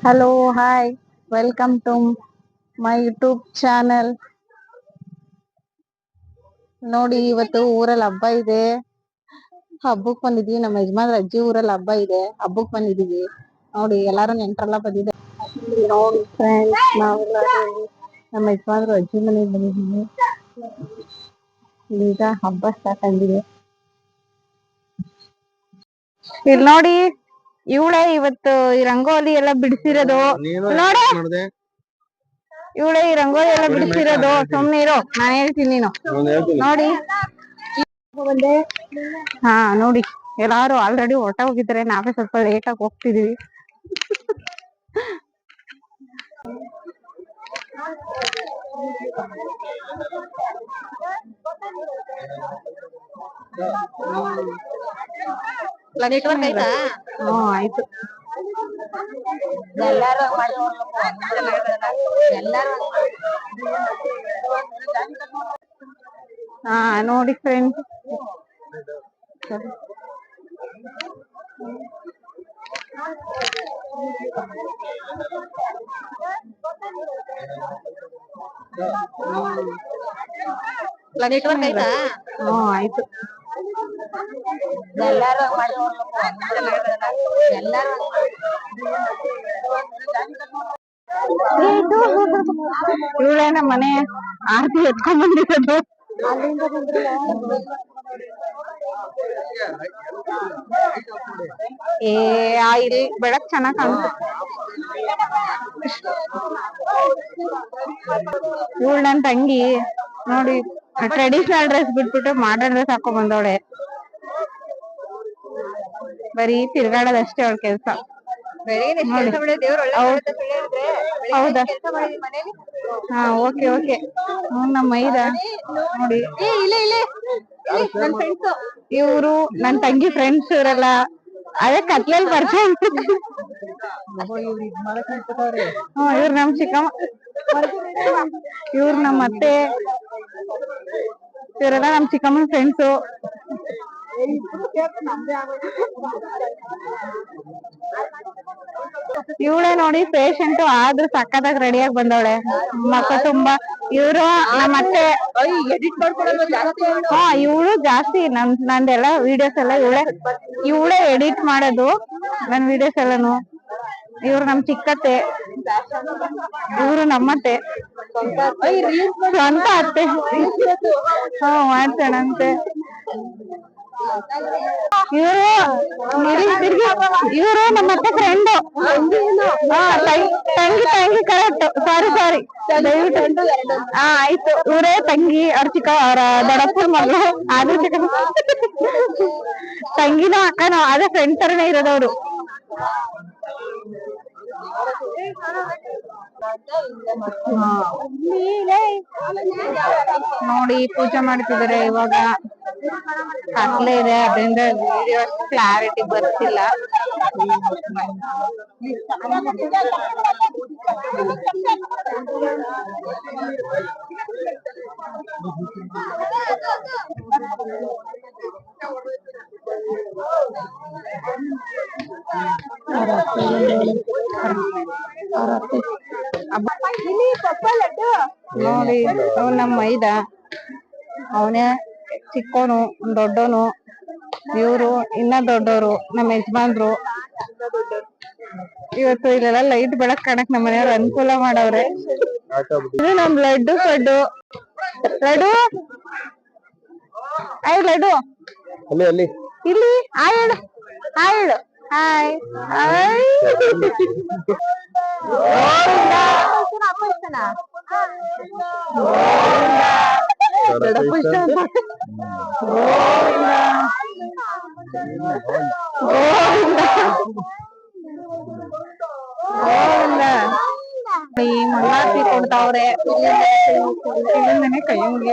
Hello hi welcome to my YouTube channel. ನೋಡಿ ಇವತ್ತು ಊರಲ್ಲಿ ಹಬ್ಬ ಇದೆ. ಹಬ್ಬಕ್ ಬಂದಿದೀವಿ. ನಮ್ಮ ಯಜಮಾನ್ರ ಅಜ್ಜಿ ಊರಲ್ಲಿ ಹಬ್ಬ ಇದೆ. ಹಬ್ಬಕ್ ಬಂದಿದೀವಿ. ನೋಡಿ ಎಲ್ಲಾರು ನೆಂಟ್ರೆಲ್ಲ ಬಂದಿದ್ದಾರೆ. ನೋಡಿ ಫ್ರೆಂಡ್ಸ್, ನಮ್ಮ ಯಜಮಾನ್ರು ಅಜ್ಜಿ ಮನೆಗೆ ಬಂದಿದೀವಿ. ಈಗ ಹಬ್ಬ ಸ್ಟಾರ್ಟ್ ಆಗಿದೆ. ಇಲ್ಲಿ ನೋಡಿ, ಇವಳೇ ಇವತ್ತು ಈ ರಂಗೋಲಿ ಎಲ್ಲ ಬಿಡಿಸಿರೋದು. ನೋಡಿ, ಇವಳೇ ಈ ರಂಗೋಲಿ ಎಲ್ಲ ಬಿಡಿಸಿರೋದು. ಸುಮ್ನೆ ಇರೋ, ನಾನು ಹೇಳ್ತೀನಿ ನೀನು ನೋಡಿ. ಹಾ ನೋಡಿ, ಎಲ್ಲಾರು ಆಲ್ರೆಡಿ ಹೊರಟ ಹೋಗಿದ್ದಾರೆ. ನಾವೇ ಸ್ವಲ್ಪ ಲೇಟ್ ಆಗಿ ಹೋಗ್ತಿದೀವಿ. ಆಯ್ತು. ಹಾ ನೋಡಿ ಫ್ರೆಂಡ್ಸ್, ಆಯ್ತು. ಇವಳೇ ನಮ್ಮ ಮನೆ ಆರತಿ ಎತ್ಕೊಂಡ್ ಬಂದಿರೋದು. ಇಲ್ಲಿ ಬೆಳಕ್ ಚೆನ್ನಾಗ್ ಕಾಣುತ್ತೆ. ಇವಳು ನನ್ ತಂಗಿ ನೋಡಿ, ಟ್ರೆಡಿಷನಲ್ ಡ್ರೆಸ್ ಬಿಟ್ಬಿಟ್ಟು ಮಾಡರ್ನ್ ಡ್ರೆಸ್ ಹಾಕೊಂಡ್ ಬಂದವಳೆ. ಬರೀ ತಿರ್ಗಾಡೋದಷ್ಟೇ ಅವಳ ಕೆಲ್ಸ. ಹೌದಾ? ಹಾ ಓಕೆ ಓಕೆ. ನಮ್ಮ ಮೈದ ನೋಡಿ, ಇವ್ರು ನನ್ ತಂಗಿ ಫ್ರೆಂಡ್ಸ್. ಇವರೆಲ್ಲ ಅದೇ ಕತ್ಲಲ್ಲಿ ಬರ್ತಾರೆ. ಇವ್ರು ನಮ್ ಚಿಕ್ಕಮ್ಮ, ಇವ್ರು ನಮ್ಮ ಅತ್ತೆ, ಇವರೆಲ್ಲ ನಮ್ ಚಿಕ್ಕಮ್ಮನ ಫ್ರೆಂಡ್ಸು. ಇವಳೇ ನೋಡಿ ಪೇಷಂಟ್ ಆದ್ರೂ ಸಕ್ಕತ್ತಾಗಿ ರೆಡಿಯಾಗಿ ಬಂದವಳೆ. ಮಕ್ಕ ತುಂಬಾ. ಇವ್ರು ನಮ್ಮ ಅತ್ತೆ. ಹಾ ಇವಳು ಜಾಸ್ತಿ ನಂದೆಲ್ಲ ವಿಡಿಯೋಸ್ ಎಲ್ಲ ಇವಳೇ ಎಡಿಟ್ ಮಾಡೋದು, ನನ್ ವಿಡಿಯೋಸ್ ಎಲ್ಲಾನು. ಇವ್ರು ನಮ್ ಚಿಕ್ಕತ್ತೆ, ಇವ್ರು ನಮ್ಮತ್ತೆ, ಸ್ವಂತ ಅತ್ತೆ. ಹಾ ಮಾಡ್ತಾಳಂತೆ. ಇವರು ನಮ್ಮತ್ತೆ ಫ್ರೆಂಡು. ತಂಗಿ ಕರೆಕ್ಟ್. ಸಾರಿ ದಯವಿಟ್ಟು. ಆಯ್ತು. ಇವರೇ ತಂಗಿ, ಅವ್ರ ದೊಡ್ಡಪ್ಪನ ಮಗಳು. ಆದ್ರೂ ತಂಗಿನೋ ಅಕ್ಕನೋ ಆದ್ರೆ ಫ್ರೆಂಡ್ ತರನೇ ಇರೋದವ್ರು. ನೋಡಿ ಪೂಜೆ ಮಾಡ್ತಿದ್ದಾರೆ ಇವಾಗ. ಕತ್ಲೆ ಇದೆ, ಅದರಿಂದ ವಿಡಿಯೋ ಕ್ಲಾರಿಟಿ ಬರ್ತಿಲ್ಲ. ನೋಡಿ ಅವ್ನು ನಮ್ಮ ಮೈದ, ಅವನೇ ಚಿಕ್ಕೋನು, ದೊಡ್ಡೋನು. ಇವ್ರು ಇನ್ನ ದೊಡ್ಡೋರು, ನಮ್ಮ ಯಜಮಾನ್ರು. ಇವತ್ತು ಇಲ್ಲೆಲ್ಲ ಲೈಟ್ ಬೆಳಕ್ ಕಾಣಕ್ ನಮ್ಮ ಮನೆಯವ್ರು ಅನುಕೂಲ ಮಾಡವ್ರೆ. ಇದು ನಮ್ ಲಡ್ಡು ಪಡ್ಡು. ಲಡ್ಡು ಆಯ್, ಲಡ್ಡು ಇಲ್ಲಿ ಹಾಯ್ ಹೇಳು. ಹಾಯ್. ಮಂಗಳಾರತಿ ಕೊಡ್ತಾವ್ರೆ. ಇಲ್ಲಿಂದನೇ ಕೈ ಮುಗಿ.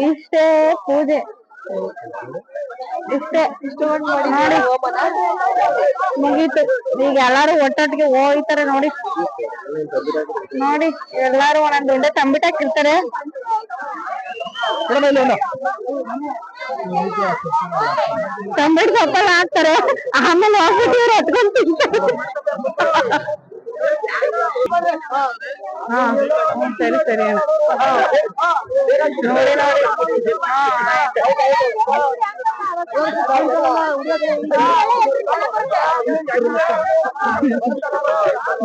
ಇಷ್ಟೇ ಪೂಜೆ, ಇಷ್ಟೇ ನೋಡಿ ಮುಗೀತು. ಈಗ ಎಲ್ಲಾರು ಒಟ್ಟೊಟ್ಟಿಗೆ ಹೋಗ್ತಾರೆ ನೋಡಿ. ನೋಡಿ ಎಲ್ಲಾರು ಒಂದೊಂದು ಉಂಡೆ ತಂಬಿಟ್ಟಾಕಿರ್ತಾರೆ. ತಂಬಿಟ್ಟು ಸೊಪ್ಪಲ್ಲ ಹಾಕ್ತಾರೆ, ಆಮೇಲೆ ಹೋಗ್ಬಿಟ್ಟು ಹತ್ಕೊಂಡ್ ತಿಂತಾರೆ. ಹಾ ಸರಿ ಸರಿ ಅಣ್ಣ. ನೋಡಿ ನೋಡಿ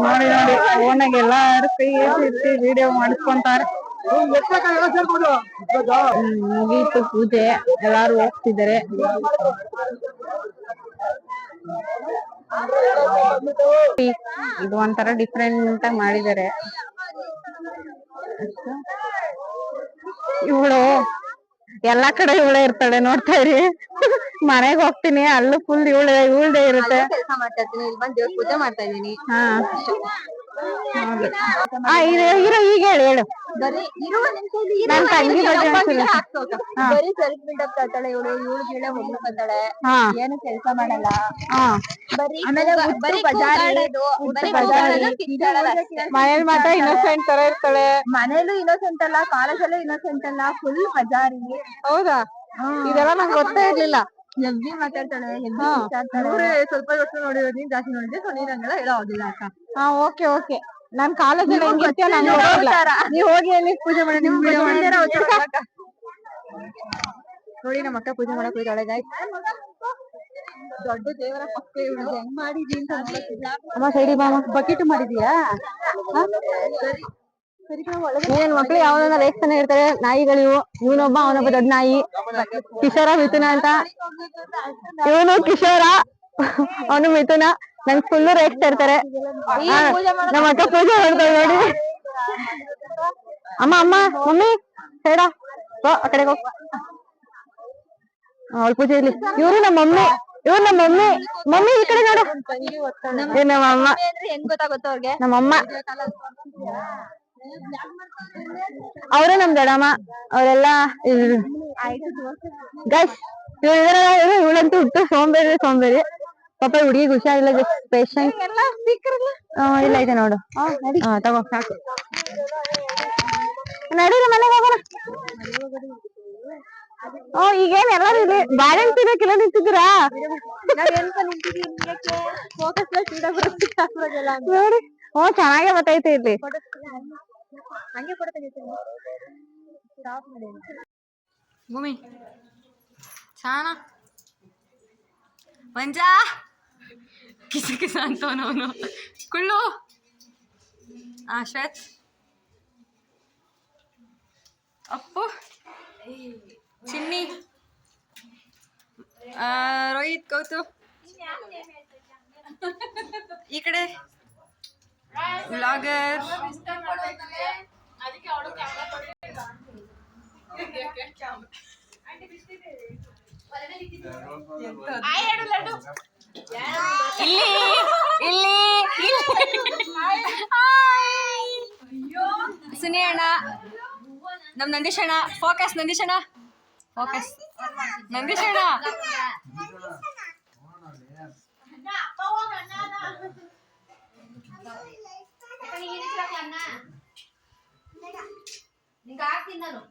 ನೋಡಿ ನೋಡಿ ಫೋನಾಗ ಎಲ್ಲಾರು ಕೈ ಎತ್ತಿ ವಿಡಿಯೋ ಮಾಡಿಸ್ಕೊಂತಾರೆ. ಮುಗೀತು ಪೂಜೆ, ಎಲ್ಲಾರು ಹೋಗ್ತಿದ್ದಾರೆ. ಇದು ಒಂಥರ ಡಿಫ್ರೆಂಟ್ ಆಗಿ ಮಾಡಿದ್ದಾರೆ. ಇವಳು ಎಲ್ಲಾ ಕಡೆ ಇವಳೇ ಇರ್ತಾಳೆ, ನೋಡ್ತಾ ಇರಿ. ಮನೆಗ್ ಹೋಗ್ತೀನಿ, ಅಲ್ಲೂ ಫುಲ್ ಇವಳದೇ ಇರುತ್ತೆ. ಕೆಲಸ ಮಾಡ್ತಾ ಇದ್ದೀನಿ, ಇಲ್ಲಿ ಬಂದು ದೇವ್ರ ಪೂಜೆ ಮಾಡ್ತಾ ಇದೀನಿ. ಹಾ ಇರೋ ಈಗ ಹೇಳು. ಬರೀ ಇರುವ ನನ್ ತಂಗಿ ಬರೀ ಸೆಲ್ಫ್ ಬಿಲ್ಡಪ್ ತರ್ತಾಳೆ ಇವಳು. ಇವಳು ಗಿಳೆ ಹೋಗ್ಬೇಕಂತಾಳೆ, ಏನು ಕೆಲಸ ಮಾಡಲ್ಲ. ಬರೀ ಮನೇಲಿ ಮಾತ್ರ ಇನ್ನೋಸೆಂಟ್ ತರ ಇರ್ತಾಳೆ. ಮನೇಲೂ ಇನ್ನೋಸೆಂಟ್ ಅಲ್ಲ, ಕಾಲೇಜಲ್ಲೂ ಇನ್ನೋಸೆಂಟ್ ಅಲ್ಲ, ಫುಲ್ ಬಜಾರಿ. ಹೌದಾ? ಇದೆಲ್ಲ ನಂಗೆ ಗೊತ್ತೇ ಇರ್ಲಿಲ್ಲ. ಹೆವ್ವಿ ಮಾತಾಡ್ತಾಳೆ, ಸ್ವಲ್ಪ ವರ್ಷ ನೋಡಿರೋದು, ನೀನ್ ಜಾಸ್ತಿ ನೋಡಿದ್ರೆ ಸೊ ನೀನ್ ಹಂಗೆಲ್ಲ ಹೇಳೋ ಆಗಿಲ್ಲ ಅಕ್ಕ. ಹಾ ಓಕೆ ಓಕೆ. ನಾನ್ ಕಾಲೇಜಲ್ಲಿ ಹೆಂಗಿರ್ತೀಯ ನಂಗೆ ಗೊತ್ತಿಲ್ಲ. ನೀವ್ ಹೋಗಿ ಅಲ್ಲಿ ಪೂಜೆ ಮಾಡಿ ನಿಮ್ ವಿಡಿಯೋ ನೋಡಿ. ನಮ್ಮ ಅಕ್ಕ ಪೂಜೆ ಮಾಡಕ್ ಹೋಯ್ತಾಳೆ ಗಾಯ್ಸ್. ದೊಡ್ಡ ದೇವರ ಪಕ್ಕ ಇವಳು ಹೆಂಗ್ ಮಾಡಿದೀನಿ ಅಂತ. ಅಮ್ಮ ಸೈಡಿ ಬಾಮ. ಬಕೆಟ್ ಮಾಡಿದೀಯಾ? ನೀನ್ ಮಕ್ಳು ಯಾವ್ದನ್ನ ರೇಗ್ತಾನೆ ಇರ್ತಾರೆ ನಾಯಿಗಳಿವು. ಇವನೊಬ್ಬ ಅವನೊಬ್ಬ ದೊಡ್ಡ ನಾಯಿ, ಕಿಶೋರ ಮಿಥುನ ಅಂತ. ಇವನು ಕಿಶೋರ, ಅವನು ಮಿಥುನ. ನನ್ ಫುಲ್ಲು ರೇಗ್ತಾ ಇರ್ತಾರೆ. ನಮ್ಮ ಅಕ್ಕ ಪೂಜೆ ಮಾಡ್ತಾಳೆ ನೋಡಿ. ಅಮ್ಮ ಅಮ್ಮ ಮಮ್ಮಿ ಸೈಡ ಆ ಕಡೆಗೆ ಹೋಗ್. ಅವಳ ಪೂಜೆ ಇರ್ಲಿ. ಇವ್ರು ನಮ್ಮ ಮಮ್ಮಿ, ಇವ್ರು ನಮ್ಮ ಮಮ್ಮಿ. ಮಮ್ಮಿ ಈ ಕಡೆ ನೋಡು. ನಮ್ಮ ಅಮ್ಮ. ಹೆಂಗ್ ಗೊತ್ತಾಗುತ್ತೋ ಅವ್ರಿಗೆ? ನಮ್ಮಮ್ಮ ಅವ್ರೆ ನಮ್ ದೊಡ್ಡಮ್ಮ. ಅವರೆಲ್ಲಾ ಗೈಸ್ ಇವಳಂತೂ ಹುಟ್ಟು ಸೋಂಬೇರಿ. ಪಾಪ ಹುಡುಗಿಗೆ ಹುಷಾರಿಲ್ಲ, ಪೇಷಂಟ್ ಇಲ್ಲ ಇದೆ ನೋಡು. ತಗೋ ಸಾಕು. ನಡೀರಿ ಮನೆಗೆ ಹೋಗೋಣ. ಈಗೇನ್ ಎಲ್ಲರೂ ಇಲ್ಲಿ ಬಾಳೆಹಣ್ಣು ತಿನ್ನಕ್ಕೆಲ್ಲ ನಿಂತಿದ್ದೀರಾ? ನೋಡಿ ಚೆನ್ನಾಗೇ ಬರ್ತೈತೆ ಇಲ್ಲಿ. ಭೂಮಿ ಚಾನ ಮಂಜಾ ಕಿಸ ಕಿಸ ಅಂತವನವನು ಕುಳ್ಳು. ಶ್ವೇತ್, ಅಪ್ಪು, ಚಿನ್ನಿ, ರೋಹಿತ್, ಕೌತು ಈ ಕಡೆ, ವ್ಲಾಗರ್, ಇಲ್ಲಿ ಸುನಿ ಅಣ್ಣ, ನಮ್ ನಂದೀಶ್ ಅಣ್ಣ. ಫೋಕಸ್ ನಂದೀಶ್ ಅಣ್ಣ, ಫೋಕಸ್ ನಂದೀಶ್ ಅಣ್ಣ. ನಿಂಗೆ ಹಾಕ್ತೀನಿ ನಾನು.